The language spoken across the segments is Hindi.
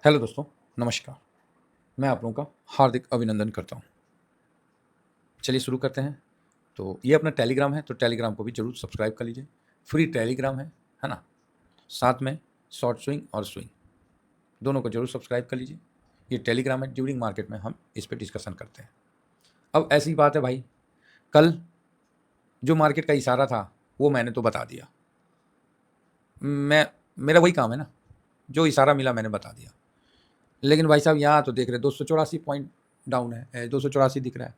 हेलो दोस्तों, नमस्कार। मैं आप लोगों का हार्दिक अभिनंदन करता हूँ। चलिए शुरू करते हैं। तो ये अपना टेलीग्राम है, तो टेलीग्राम को भी ज़रूर सब्सक्राइब कर लीजिए। फ्री टेलीग्राम है ना? साथ में शॉर्ट स्विंग और स्विंग दोनों को ज़रूर सब्सक्राइब कर लीजिए। ये टेलीग्राम है, ड्यूरिंग मार्केट में हम इस पे डिस्कशन करते हैं। अब ऐसी बात है भाई, कल जो मार्केट का इशारा था, वो मैंने तो बता दिया। मेरा वही काम है ना, जो इशारा मिला मैंने बता दिया। लेकिन भाई साहब यहाँ तो देख रहे 284 पॉइंट डाउन है, 284 दिख रहा है।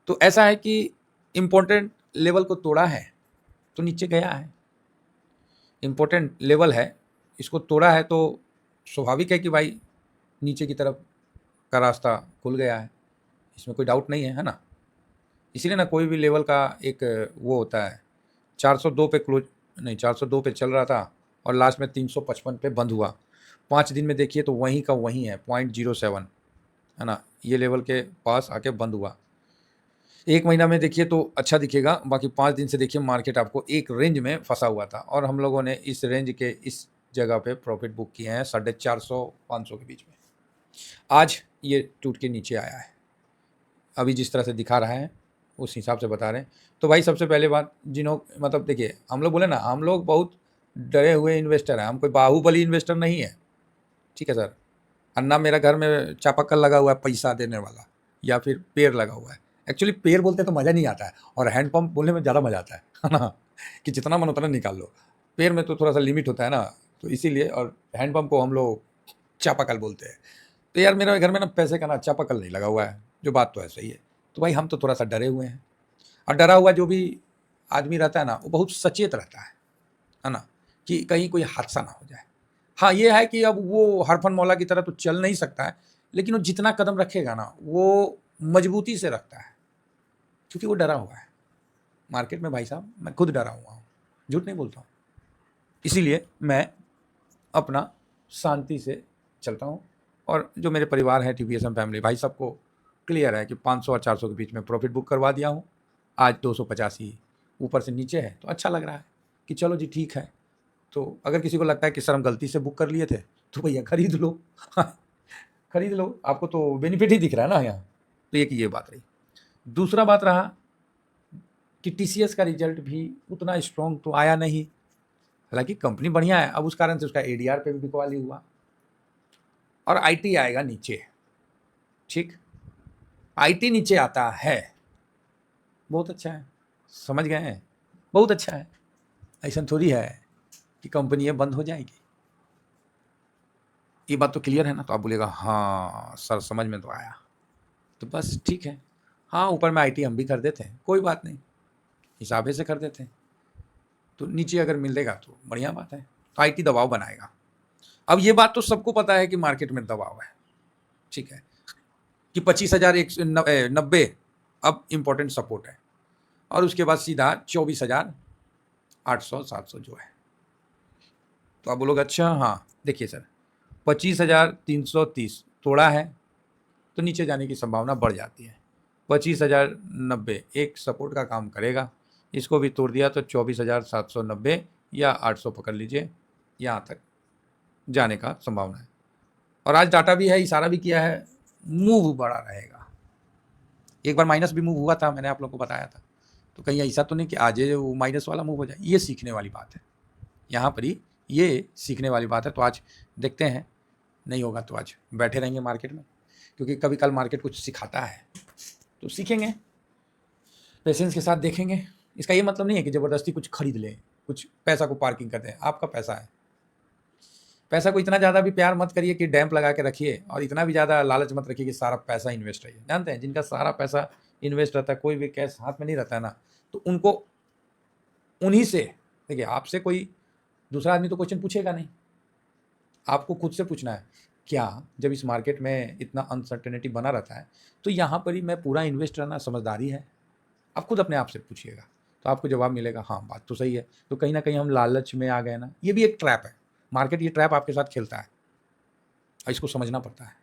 तो ऐसा है कि इम्पोर्टेंट लेवल को तोड़ा है तो नीचे गया है। इम्पोर्टेंट लेवल है, इसको तोड़ा है तो स्वाभाविक है कि भाई नीचे की तरफ का रास्ता खुल गया है, इसमें कोई डाउट नहीं है ना। इसीलिए ना कोई भी लेवल का एक वो होता है। 402 पे क्लोज नहीं, 402 पे चल रहा था और लास्ट में 355 पे बंद हुआ। 5 दिन में देखिए तो वहीं का वहीं है, 0.07 है ना। ये लेवल के पास आके बंद हुआ। 1 महीना में देखिए तो अच्छा दिखेगा, बाकी 5 दिन से देखिए मार्केट आपको एक रेंज में फंसा हुआ था और हम लोगों ने इस रेंज के इस जगह पे प्रॉफिट बुक किए हैं 450-500 के बीच में। आज ये टूट के नीचे आया है, अभी जिस तरह से दिखा रहा है उस हिसाब से बता रहे हैं। तो भाई सबसे पहले बात, मतलब देखिए, हम लोग बोले ना, हम लोग बहुत डरे हुए इन्वेस्टर हैं, हम कोई बाहुबली इन्वेस्टर नहीं है, ठीक है सर। अन्ना मेरा घर में चापाकल लगा हुआ है पैसा देने वाला, या फिर पेड़ लगा हुआ है। एक्चुअली पेड़ बोलते तो मज़ा नहीं आता है, और हैंडपम्प बोलने में ज़्यादा मज़ा आता है ना, कि जितना मन उतना निकाल लो। पेड़ में तो थोड़ा सा लिमिट होता है ना, तो इसीलिए, और हैंडपम्प को हम लोग चापाकल बोलते हैं। तो यार मेरे घर में ना पैसे का ना चापाकल नहीं लगा हुआ है, जो बात तो है सही है। तो भाई हम तो थोड़ा सा डरे हुए हैं, और डरा हुआ जो भी आदमी रहता है ना, वो बहुत सचेत रहता है ना, कि कहीं कोई हादसा ना हो जाए। हाँ, ये है कि अब वो हरफन मौला की तरह तो चल नहीं सकता है, लेकिन वो जितना कदम रखेगा ना, वो मजबूती से रखता है, क्योंकि वो डरा हुआ है। मार्केट में भाई साहब मैं खुद डरा हुआ हूँ, झूठ नहीं बोलता हूँ। इसीलिए मैं अपना शांति से चलता हूँ, और जो मेरे परिवार है टीवीएसएम फैमिली, भाई सबको क्लियर है कि 500 और 400 के बीच में प्रॉफिट बुक करवा दिया हूँ। आज 250 ही ऊपर से नीचे है, तो अच्छा लग रहा है कि चलो जी ठीक है। तो अगर किसी को लगता है कि सर हम गलती से बुक कर लिए थे, तो भैया खरीद लो खरीद लो, आपको तो बेनिफिट ही दिख रहा है ना यहाँ। तो ये बात रही। दूसरा बात रहा कि टीसीएस का रिजल्ट भी उतना स्ट्रॉन्ग तो आया नहीं, हालांकि कंपनी बढ़िया है, अब उस कारण से उसका एडीआर पे भी बिकवाली हुआ, और आईटी आएगा नीचे। ठीक, आईटी नीचे आता है, बहुत अच्छा है, समझ गए हैं, बहुत अच्छा है। ऐसा थोड़ी है कि कंपनियां बंद हो जाएगी। ये बात तो क्लियर है ना। तो आप बोलेगा हाँ सर समझ में तो आया, तो बस ठीक है। हाँ, ऊपर में आईटी हम भी कर देते हैं, कोई बात नहीं, हिसाबे से कर देते हैं। तो नीचे अगर मिलेगा तो बढ़िया बात है, तो आईटी दबाव बनाएगा। अब ये बात तो सबको पता है कि मार्केट में दबाव है, ठीक है, कि 25,190 अब इम्पोर्टेंट सपोर्ट है, और उसके बाद सीधा 24,800-700 जो है। तो आप बोलोगे अच्छा, हाँ देखिए सर, 25,330 तोड़ा है तो नीचे जाने की संभावना बढ़ जाती है। 25,090 एक सपोर्ट का काम करेगा, इसको भी तोड़ दिया तो 24,790 या 800 पकड़ लीजिए, यहाँ तक जाने का संभावना है। और आज डाटा भी है, इशारा भी किया है, मूव बड़ा रहेगा। एक बार माइनस भी मूव हुआ था, मैंने आप लोगों को बताया था। तो कहीं ऐसा तो नहीं कि आज वो माइनस वाला मूव हो जाए। ये सीखने वाली बात है, यहाँ पर ही ये सीखने वाली बात है। तो आज देखते हैं, नहीं होगा तो आज बैठे रहेंगे मार्केट में, क्योंकि कभी कल मार्केट कुछ सिखाता है तो सीखेंगे, पेशेंस के साथ देखेंगे। इसका ये मतलब नहीं है कि ज़बरदस्ती कुछ खरीद लें, कुछ पैसा को पार्किंग कर दें। आपका पैसा है, पैसा को इतना ज़्यादा भी प्यार मत करिए कि डैम्प लगा के रखिए, और इतना भी ज़्यादा लालच मत रखिए कि सारा पैसा इन्वेस्ट रहिए। जानते हैं जिनका सारा पैसा इन्वेस्ट रहता है, कोई भी कैश हाथ में नहीं रहता है ना, तो उनको उन्हीं से, देखिए आपसे कोई दूसरा आदमी तो क्वेश्चन पूछेगा नहीं, आपको खुद से पूछना है। क्या जब इस मार्केट में इतना अनसर्टेनिटी बना रहता है, तो यहाँ पर ही मैं पूरा इन्वेस्ट रहना समझदारी है? आप खुद अपने आप से पूछिएगा, तो आपको जवाब मिलेगा हाँ बात तो सही है। तो कहीं ना कहीं हम लालच में आ गए ना, ये भी एक ट्रैप है। मार्केट ये ट्रैप आपके साथ खेलता है, और इसको समझना पड़ता है।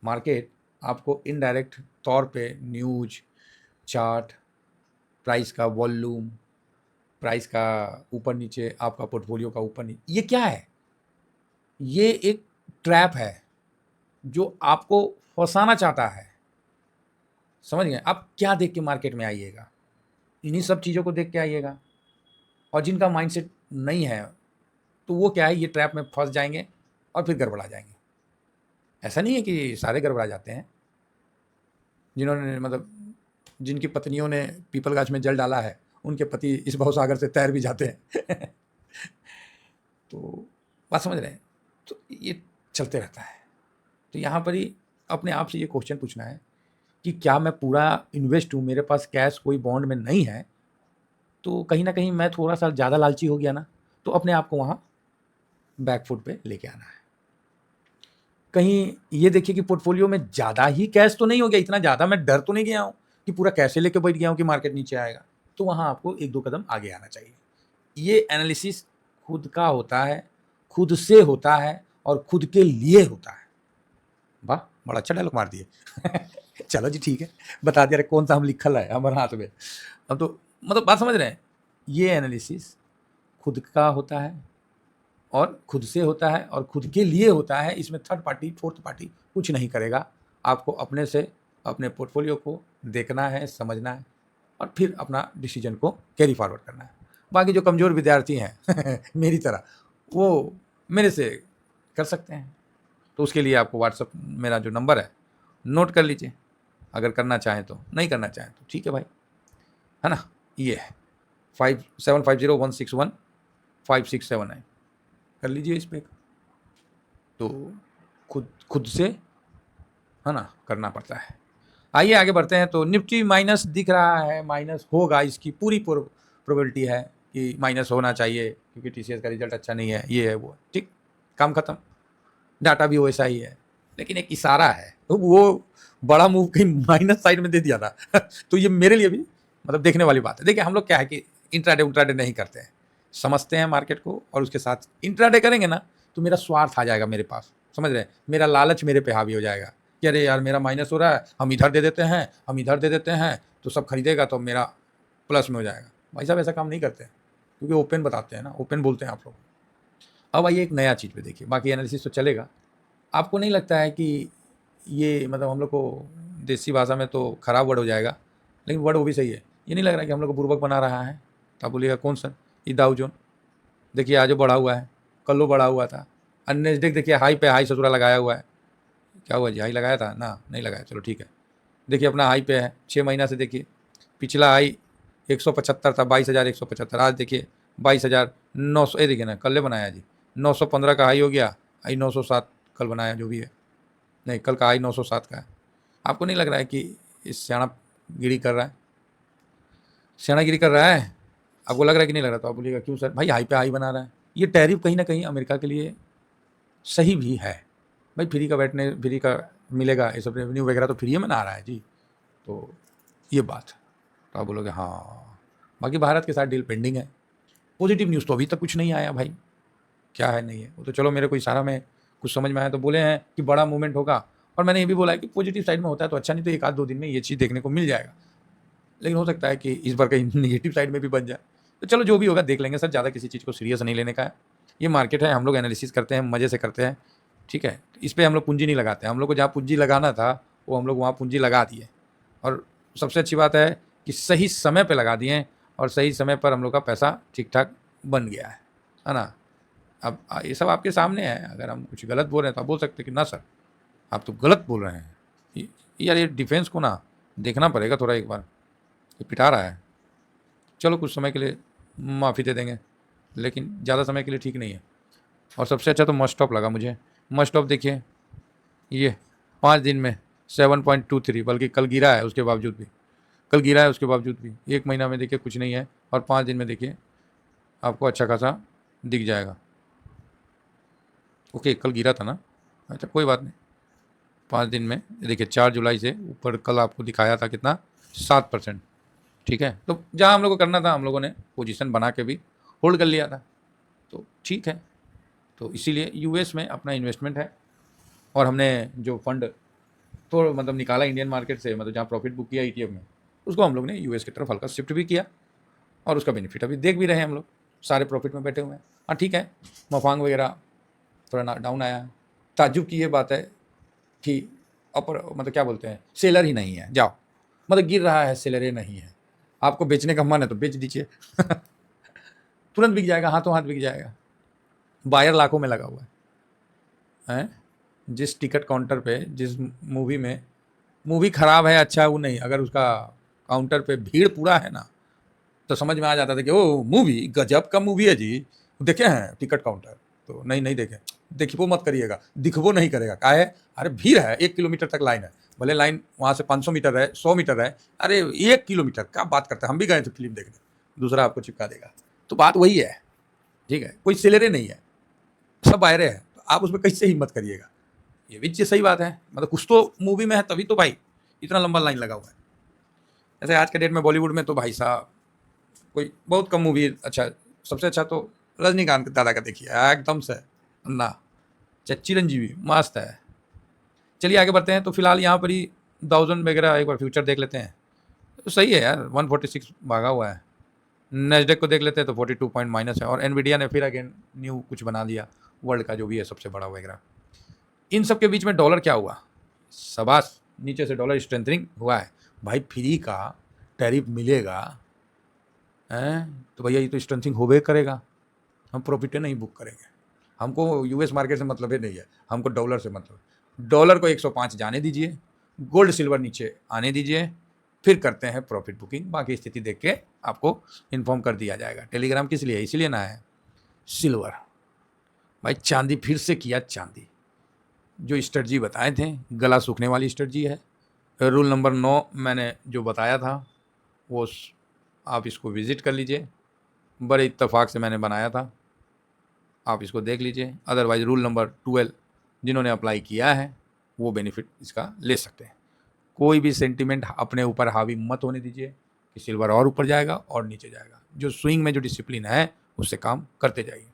मार्केट आपको इनडायरेक्ट तौर पे न्यूज, चार्ट, प्राइस का वॉल्यूम, प्राइस का ऊपर नीचे, आपका पोर्टफोलियो का ऊपर नीचे, ये क्या है? ये एक ट्रैप है जो आपको फंसाना चाहता है। समझ गए? आप क्या देख के मार्केट में आइएगा, इन्हीं सब चीज़ों को देख के आइएगा। और जिनका माइंडसेट नहीं है तो वो क्या है, ये ट्रैप में फंस जाएंगे और फिर गड़बड़ा जाएंगे। ऐसा नहीं है कि सारे गड़बड़ा जाते हैं। जिन्होंने मतलब जिनकी पत्नियों ने पीपल गाछ में जल डाला है, उनके पति इस भवसागर से तैर भी जाते हैं। तो बात समझ रहे हैं? तो ये चलते रहता है। तो यहाँ पर ही अपने आप से ये क्वेश्चन पूछना है कि क्या मैं पूरा इन्वेस्ट हूँ, मेरे पास कैश कोई बॉन्ड में नहीं है, तो कहीं ना कहीं मैं थोड़ा सा ज़्यादा लालची हो गया ना, तो अपने आप को वहाँ बैक फुट पे लेके आना है। कहीं ये देखिए कि पोर्टफोलियो में ज़्यादा ही कैश तो नहीं हो गया, इतना ज़्यादा मैं डर तो नहीं गया हूँ कि पूरा कैसे लेके बैठ गया हूँ कि मार्केट नीचे आएगा, तो वहाँ आपको 1-2 कदम आगे आना चाहिए। ये एनालिसिस खुद का होता है, खुद से होता है और खुद के लिए होता है। वाह, बड़ा अच्छा डायलॉग मार दिए। चलो जी ठीक है, बता दिया कौन सा हम लिखल है हमारे हाथ में। अब तो मतलब बात समझ रहे हैं? ये एनालिसिस खुद का होता है और खुद से होता है और खुद के लिए होता है। इसमें थर्ड पार्टी, फोर्थ पार्टी कुछ नहीं करेगा। आपको अपने से अपने पोर्टफोलियो को देखना है, समझना है और फिर अपना डिसीजन को कैरी फॉरवर्ड करना है। बाकी जो कमज़ोर विद्यार्थी हैं मेरी तरह, वो मेरे से कर सकते हैं। तो उसके लिए आपको व्हाट्सअप मेरा जो नंबर है नोट कर लीजिए, अगर करना चाहें तो, नहीं करना चाहें तो ठीक है भाई, है ना? ये है 5750161567 कर लीजिए इस पे। तो खुद खुद से, है ना, करना पड़ता है। आइए आगे बढ़ते हैं। तो निफ्टी माइनस दिख रहा है, माइनस होगा, इसकी पूरी प्रोबेबिलिटी है कि माइनस होना चाहिए क्योंकि टीसीएस का रिजल्ट अच्छा नहीं है, ये है वो है, ठीक, काम खत्म। डाटा भी वैसा ही है, लेकिन एक इशारा है, तो वो बड़ा मूव कहीं माइनस साइड में दे दिया था। तो ये मेरे लिए भी मतलब देखने वाली बात है। देखिए हम लोग क्या है कि इंट्राडे उट्राडे नहीं करते हैं, समझते हैं मार्केट को और उसके साथ इंट्राडे करेंगे ना तो मेरा स्वार्थ आ जाएगा मेरे पास, समझ रहे हैं? मेरा लालच मेरे पे हावी हो जाएगा कि अरे यार मेरा माइनस हो रहा है, हम इधर दे देते हैं, हम इधर दे देते हैं, तो सब खरीदेगा तो मेरा प्लस में हो जाएगा। भाई साहब ऐसा काम नहीं करते हैं, क्योंकि ओपन बताते हैं ना, ओपन बोलते हैं आप लोग। अब आइए एक नया चीज़ पे देखिए, बाकी एनालिसिस तो चलेगा। आपको नहीं लगता है कि ये मतलब हम लोग को देसी भाषा में तो खराब वर्ड हो जाएगा, लेकिन वर्ड वो भी सही है, ये नहीं लग रहा है कि हम लोग को बुर्बक बना रहा है? तो आप बोलिएगा कौन सा? ये दाऊ जोन देखिए आज बढ़ा हुआ है, कल बढ़ा हुआ था। अन्य देखिए हाई पे हाई ससुरा लगाया हुआ है। क्या हुआ जी, हाई लगाया था ना? नहीं लगाया, चलो ठीक है। देखिए अपना हाई पे है 6 महीना से। देखिए पिछला हाई 175 था, 22,175। आज देखिए 22,900। ये देखिए ना, कल बनाया जी, 915 का हाई हो गया, हाई 907 कल बनाया, जो भी है। नहीं, कल का हाई 907 का है। आपको नहीं लग रहा है कि इस सियाणा गिरी कर रहा है? सियाणागिरी कर रहा है, आपको लग रहा है कि नहीं लग रहा? तो आप बोलिएगा क्यों सर? भाई हाई पे हाई बना रहा है। ये टैरिफ कहीं ना कहीं अमेरिका के लिए सही भी है। भाई फ्री का बैठने, फ्री का मिलेगा, ये सब रेवेन्यू वगैरह तो फ्री में ना आ रहा है जी। तो ये बात, तो आप बोलोगे हाँ। बाकी भारत के साथ डील पेंडिंग है। पॉजिटिव न्यूज़ तो अभी तक कुछ नहीं आया भाई, क्या है नहीं है वो तो चलो मेरे को इशारा में कुछ समझ में आया, तो बोले हैं कि बड़ा मूवमेंट होगा। और मैंने ये भी बोला है कि पॉजिटिव साइड में होता है तो अच्छा, नहीं तो 1-2 दिन में ये चीज़ देखने को मिल जाएगा। लेकिन हो सकता है कि इस बार कहीं नेगेटिव साइड में भी बन जाए। तो चलो जो भी होगा देख लेंगे सर, ज़्यादा किसी चीज़ को सीरियस नहीं लेने का है। ये मार्केट है, हम लोग एनालिसिस करते हैं, मज़े से करते हैं, ठीक है? इस पे हम लोग पूंजी नहीं लगाते हैं। हम लोग को जहाँ पूंजी लगाना था वो हम लोग वहाँ पूंजी लगा दिए। और सबसे अच्छी बात है कि सही समय पे लगा दिए और सही समय पर हम लोग का पैसा ठीक ठाक बन गया है ना? अब ये सब आपके सामने है। अगर हम कुछ गलत बोल रहे हैं तो आप बोल सकते हैं कि ना सर आप तो गलत बोल रहे हैं। यार ये डिफेंस को ना देखना पड़ेगा थोड़ा एक बार, ये पिटा रहा है। चलो कुछ समय के लिए माफ़ी दे देंगे, लेकिन ज़्यादा समय के लिए ठीक नहीं है। और सबसे अच्छा तो मस्ट स्टॉप लगा मुझे। मस्ट स्टॉप देखिए, ये 5 दिन में 7.23, बल्कि कल गिरा है उसके बावजूद भी, कल गिरा है उसके बावजूद भी। 1 महीना में देखिए कुछ नहीं है, और 5 दिन में देखिए आपको अच्छा खासा दिख जाएगा। ओके कल गिरा था ना, अच्छा कोई बात नहीं। 5 दिन में देखिए 4 जुलाई से ऊपर कल आपको दिखाया था कितना, 7%। ठीक है, तो जहाँ हम लोग को करना था हम लोगों ने पोजीशन बना के भी होल्ड कर लिया था, तो ठीक है। तो इसीलिए यूएस में अपना इन्वेस्टमेंट है, और हमने जो फंड तो मतलब निकाला इंडियन मार्केट से, मतलब जहाँ प्रॉफिट बुक किया ईटीएफ में, उसको हम लोग ने यूएस की तरफ हल्का शिफ्ट भी किया, और उसका बेनिफिट अभी देख भी रहे हैं हम लोग। सारे प्रॉफिट में बैठे हुए हैं। हाँ ठीक है, मफांग वगैरह थोड़ा डाउन आया है, ताज्जुब की ये बात है कि अपर मतलब क्या बोलते हैं, सेलर ही नहीं है, जाओ मतलब गिर रहा है, सेलर ही नहीं है, आपको बेचने का मन है तो बेच दीजिए तुरंत बिक जाएगा, हाथों हाथ बिक जाएगा। बायर लाखों में लगा हुआ है। जिस टिकट काउंटर पे जिस मूवी में मूवी खराब है अच्छा है वो नहीं, अगर उसका काउंटर पे भीड़ पूरा है ना तो समझ में आ जाता था कि ओ मूवी गजब का मूवी है जी, देखे हैं टिकट काउंटर, तो नहीं नहीं देखे, दिखबो मत करिएगा, दिखबो नहीं करेगा, क्या है, अरे भीड़ है, 1 किलोमीटर तक लाइन है, भले लाइन वहाँ से 500 मीटर है, 100 मीटर है, अरे 1 किलोमीटर क्या बात करते हैं, हम भी गए थे फिल्म देखने, दूसरा आपको चिपका देगा। तो बात वही है, ठीक है, कोई सिलेरे नहीं है, सब बायरे हैं, तो आप उसमें कैसे हिम्मत करिएगा, ये भी चीज़ सही बात है, मतलब कुछ तो मूवी में है तभी तो भाई इतना लंबा लाइन लगा हुआ है। जैसे आज के डेट में बॉलीवुड में तो भाई साहब कोई बहुत कम मूवी अच्छा, सबसे अच्छा तो रजनीकांत दादा का देखिए, एकदम से अन्ना, चिरंजीवी मस्त है। चलिए आगे बढ़ते हैं, तो फिलहाल यहाँ पर ही 1000 वगैरह एक बार फ्यूचर देख लेते हैं, तो सही है यार, 146 भागा हुआ है। नेस्डेक को देख लेते हैं तो 42 पॉइंट माइनस है, और एनवीडिया ने फिर अगेन न्यू कुछ बना दिया, वर्ल्ड का जो भी है सबसे बड़ा वगैरह। इन सब के बीच में डॉलर क्या हुआ, सबास, नीचे से डॉलर स्ट्रेंथनिंग हुआ है। भाई फ्री का टैरिफ मिलेगा हैं, तो भैया ये तो स्ट्रेंथनिंग होबे करेगा, हम प्रॉफिट नहीं बुक करेंगे, हमको यूएस मार्केट से मतलब ही नहीं है, हमको डॉलर से मतलब। डॉलर को 105 जाने दीजिए, गोल्ड सिल्वर नीचे आने दीजिए, फिर करते हैं प्रॉफिट बुकिंग, बाकी स्थिति देख के आपको इन्फॉर्म कर दिया जाएगा। टेलीग्राम किस लिए, इसीलिए ना है। सिल्वर भाई, चांदी फिर से किया, चांदी जो स्ट्रेटजी बताए थे गला सूखने वाली स्ट्रेटजी है। रूल नंबर 9 मैंने जो बताया था वो आप इसको विज़िट कर लीजिए, बड़े इत्तेफाक से मैंने बनाया था, आप इसको देख लीजिए। अदरवाइज रूल नंबर 12 जिन्होंने अप्लाई किया है वो बेनिफिट इसका ले सकते हैं। कोई भी सेंटिमेंट अपने ऊपर हावी मत होने दीजिए कि सिल्वर और ऊपर जाएगा और नीचे जाएगा, जो स्विंग में जो डिसिप्लिन है उससे काम करते जाइए।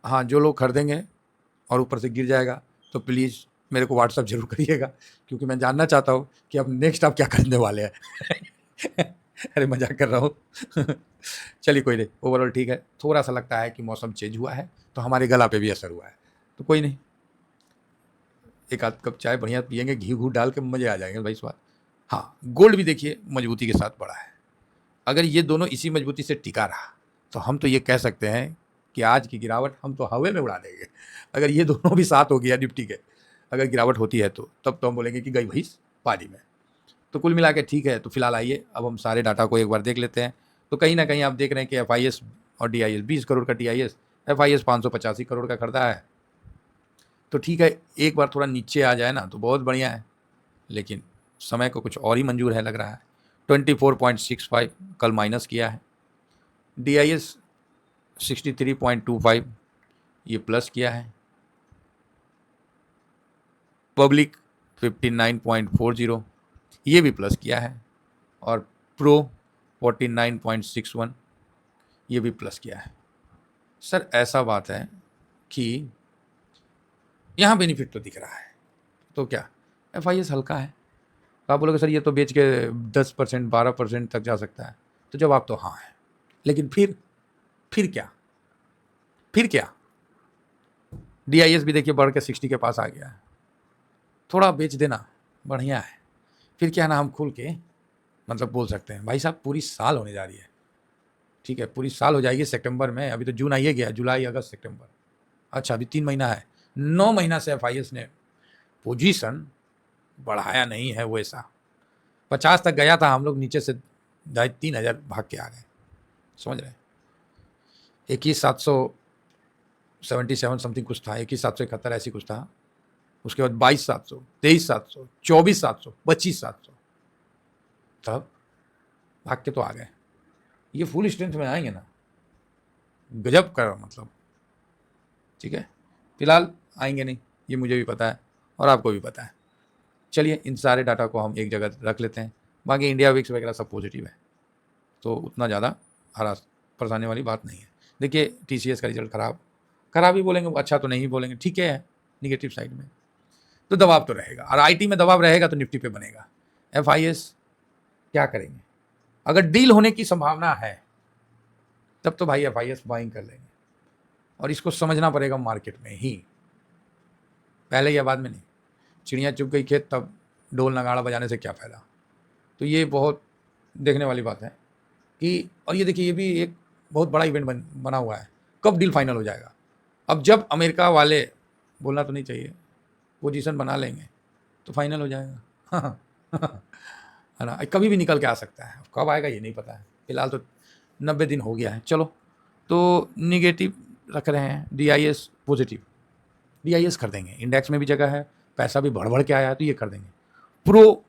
हाँ, जो लोग खरीदेंगे और ऊपर से गिर जाएगा तो प्लीज़ मेरे को व्हाट्सअप जरूर करिएगा, क्योंकि मैं जानना चाहता हूँ कि अब नेक्स्ट आप क्या खरीदने वाले हैं अरे मजाक कर रहा हूँ चलिए कोई नहीं, ओवरऑल ठीक है। थोड़ा सा लगता है कि मौसम चेंज हुआ है तो हमारे गला पे भी असर हुआ है, तो कोई नहीं, एक आध कप चाय बढ़िया पियेंगे, घी घू डाल के मजे आ जाएंगे भाई स्वाद। हाँ, गोल्ड भी देखिए मजबूती के साथ बढ़ा है। अगर ये दोनों इसी मजबूती से टिका रहा तो हम तो ये कह सकते हैं कि आज की गिरावट हम तो हवा में उड़ा देंगे। अगर ये दोनों भी साथ हो गया निफ्टी के, अगर गिरावट होती है तो तब तो हम बोलेंगे कि गई भैंस पानी में। तो कुल मिला के ठीक है। तो फिलहाल आइए अब हम सारे डाटा को एक बार देख लेते हैं। तो कहीं ना कहीं आप देख रहे हैं कि FIS और DIS 20 करोड़ का TIS, FIS 585 करोड़ का खरीदा है। तो ठीक है, एक बार थोड़ा नीचे आ जाए ना तो बहुत बढ़िया है, लेकिन समय को कुछ और ही मंजूर है लग रहा है। 24.65 कल माइनस किया है। DIS 63.25 ये प्लस किया है। पब्लिक 59.40 ये भी प्लस किया है, और प्रो 49.61 ये भी प्लस किया है। सर ऐसा बात है कि यहाँ बेनिफिट तो दिख रहा है, तो क्या FIS हल्का है? आप बोलोगे सर ये तो बेच के 10% 12% तक जा सकता है, तो जवाब तो हाँ है, लेकिन फिर क्या, फिर क्या? DIS भी देखिए बढ़ के 60 के पास आ गया है, थोड़ा बेच देना बढ़िया है। फिर क्या ना, हम खुल के मतलब बोल सकते हैं भाई साहब पूरी साल होने जा रही है, ठीक है, पूरी साल हो जाएगी सितंबर में, अभी तो जून आइए गया, जुलाई अगस्त सितंबर, अच्छा अभी 3 महीना है, 9 महीना से FIS ने पोजीशन बढ़ाया नहीं है। वैसा 50 तक गया था, हम लोग नीचे से 2500 भाग के आ गए, समझ रहे हैं। 21,777 समथिंग कुछ था, 21,771 ऐसी कुछ था, उसके बाद 22,700, 23,700, 24,700, 25,700, तब भाग के तो आ गए। ये फुल स्ट्रेंथ में आएंगे ना, गजब कर मतलब, ठीक है। फिलहाल आएंगे नहीं, ये मुझे भी पता है और आपको भी पता है। चलिए इन सारे डाटा को हम एक जगह रख लेते हैं, बाकी इंडिया विक्स वगैरह सब पॉजिटिव है, तो उतना ज़्यादा हरास परेशानी वाली बात नहीं है। देखिए TCS का रिजल्ट खराब ही बोलेंगे, अच्छा तो नहीं बोलेंगे, ठीक है, निगेटिव साइड में तो दबाव तो रहेगा, और IT में दबाव रहेगा तो निफ्टी पे बनेगा। FIS क्या करेंगे, अगर डील होने की संभावना है तब तो भाई FIS बाइंग कर लेंगे, और इसको समझना पड़ेगा मार्केट में ही। पहले या बाद में नहीं। चिड़िया चुग गई खेत, तब ढोल नगाड़ा बजाने से क्या फ़ायदा। तो ये बहुत देखने वाली बात है कि, और ये देखिए ये भी एक बहुत बड़ा इवेंट बना हुआ है, कब डील फाइनल हो जाएगा। अब जब अमेरिका वाले, बोलना तो नहीं चाहिए, पोजीशन बना लेंगे तो फाइनल हो जाएगा। है ना, कभी भी निकल के आ सकता है, कब आएगा ये नहीं पता है। फिलहाल तो 90 दिन हो गया है। चलो, तो निगेटिव रख रहे हैं, DIS पॉजिटिव, DIS कर देंगे, इंडेक्स में भी जगह है, पैसा भी बढ़ के आया है तो ये कर देंगे। प्रो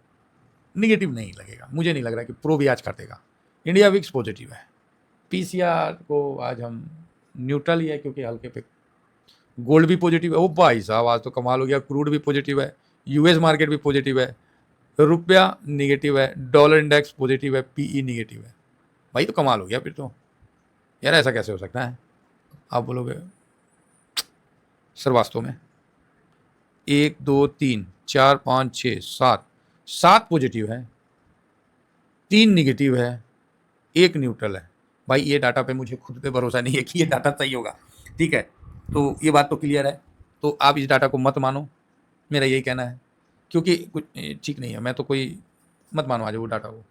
निगेटिव नहीं लगेगा, मुझे नहीं लग रहा कि प्रो भी आज कर देगा। इंडिया विक्स पॉजिटिव है। PCR को आज हम न्यूट्रल ही है, क्योंकि हल्के पे। गोल्ड भी पॉजिटिव है, ओ भाई साहब आज तो कमाल हो गया, क्रूड भी पॉजिटिव है, US मार्केट भी पॉजिटिव है, रुपया निगेटिव है, डॉलर इंडेक्स पॉजिटिव है, PE निगेटिव है। भाई तो कमाल हो गया फिर तो यार, ऐसा कैसे हो सकता है। आप बोलोगे सर वास्तव में 1 2 3 4 5 6 7 7 पॉजिटिव है, 3 निगेटिव है, 1 न्यूट्रल है। भाई ये डाटा पे मुझे खुद पे भरोसा नहीं है कि ये डाटा सही होगा, ठीक है। तो ये बात तो क्लियर है, तो आप इस डाटा को मत मानो, मेरा यही कहना है, क्योंकि कुछ ठीक नहीं है। मैं तो कोई मत मानो आज वो डाटा को,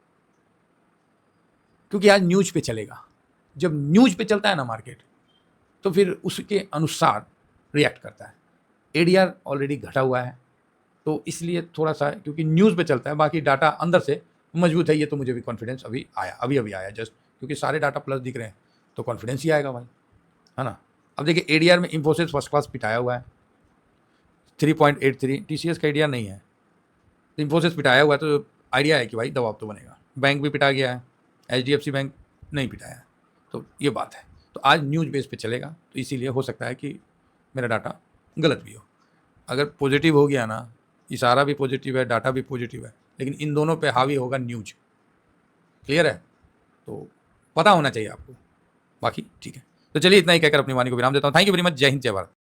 क्योंकि आज न्यूज पे चलेगा। जब न्यूज पे चलता है ना मार्केट, तो फिर उसके अनुसार रिएक्ट करता है। ADR ऑलरेडी घटा हुआ है, तो इसलिए थोड़ा सा, क्योंकि न्यूज़ पे चलता है, बाकी डाटा अंदर से मजबूत है, ये तो मुझे भी कॉन्फिडेंस अभी आया जस्ट, क्योंकि सारे डाटा प्लस दिख रहे हैं, तो कॉन्फिडेंस ही आएगा भाई, है ना। अब देखिए ADR में इन्फोसिस फर्स्ट क्लास पिटाया हुआ है 3.83, TCS का ADR नहीं है, तो इन्फोसिस पिटाया हुआ है, तो आइडिया है कि भाई दबाव तो बनेगा। बैंक भी पिटा गया है, HDFC बैंक नहीं पिटाया है, तो ये बात है। तो आज न्यूज़ बेस पे चलेगा, तो इसीलिए हो सकता है कि मेरा डाटा गलत भी हो। अगर पॉजिटिव हो गया ना, इशारा भी पॉजिटिव है, डाटा भी पॉजिटिव है, लेकिन इन दोनों पे हावी होगा न्यूज। क्लियर है, तो पता होना चाहिए आपको। बाकी ठीक है, तो चलिए इतना ही कहकर अपनी वाणी को विराम देता हूँ। Thank you very much. जय हिंद, जय भारत।